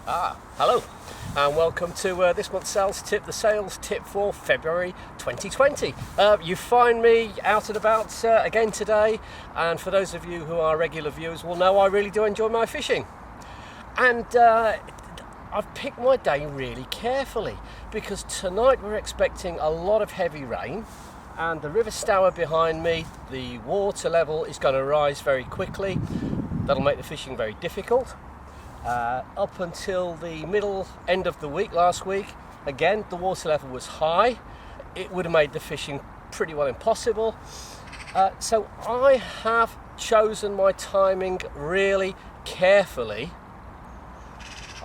Hello and welcome to this month's sales tip, the sales tip for February 2020. You find me out and about again today, and for those of you who are regular viewers will know I really do enjoy my fishing. And I've picked my day really carefully because tonight we're expecting a lot of heavy rain, and the River Stour behind me, the water level is going to rise very quickly. That'll make the fishing very difficult. Up until the middle end of the week last week, again the water level was high. It would have made the fishing pretty well impossible. So I have chosen my timing really carefully.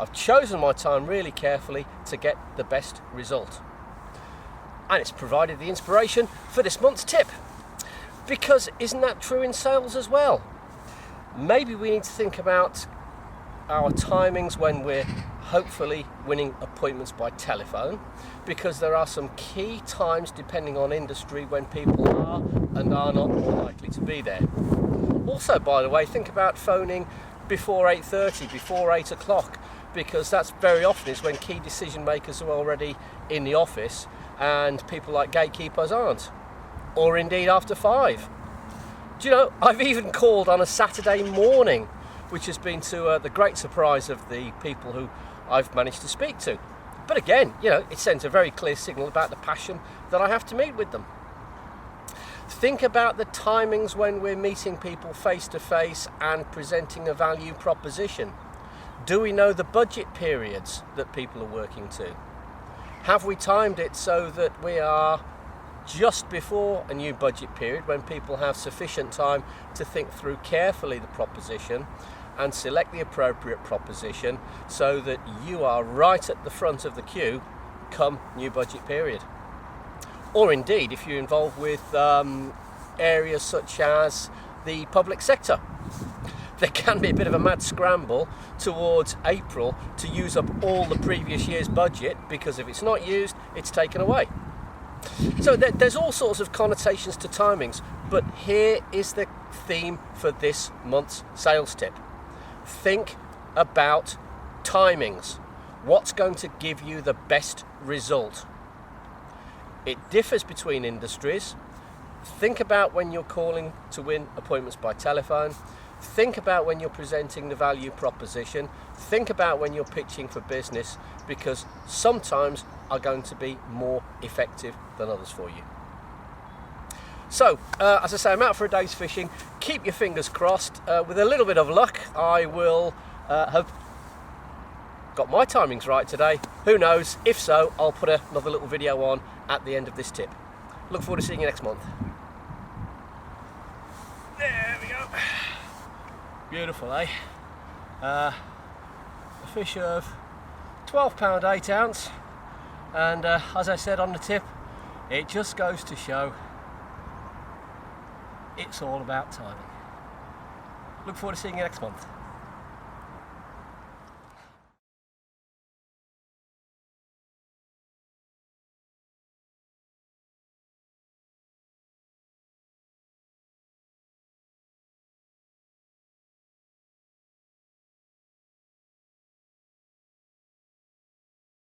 I've chosen my time really carefully to get the best result. And it's provided the inspiration for this month's tip. Because isn't that true in sales as well? Maybe we need to think about our timings when we're hopefully winning appointments by telephone, because there are some key times depending on industry when people are and are not more likely to be there. Also, by the way, think about phoning before 8:30, before 8 o'clock, because that's very often is when key decision makers are already in the office and people like gatekeepers aren't, or indeed after 5. Do you know, I've even called on a Saturday morning, which has been to the great surprise of the people who I've managed to speak to. But again, you know, it sends a very clear signal about the passion that I have to meet with them. Think about the timings when we're meeting people face to face and presenting a value proposition. Do we know the budget periods that people are working to? Have we timed it so that we are just before a new budget period when people have sufficient time to think through carefully the proposition and select the appropriate proposition so that you are right at the front of the queue come new budget period? Or indeed, if you're involved with areas such as the public sector, there can be a bit of a mad scramble towards April to use up all the previous year's budget, because if it's not used, it's taken away. So there's all sorts of connotations to timings, but here is the theme for this month's sales tip. Think about timings. What's going to give you the best result? It differs between industries. Think about when you're calling to win appointments by telephone. Think about when you're presenting the value proposition. Think about when you're pitching for business, because sometimes are going to be more effective than others for you. So, as I say, I'm out for a day's fishing. Keep your fingers crossed. With a little bit of luck, I will have got my timings right today. Who knows? If so, I'll put another little video on at the end of this tip. Look forward to seeing you next month. There we go. Beautiful, eh? A fish of 12 £, 8 ounce. And as I said on the tip, it just goes to show it's all about timing. Look forward to seeing you next month.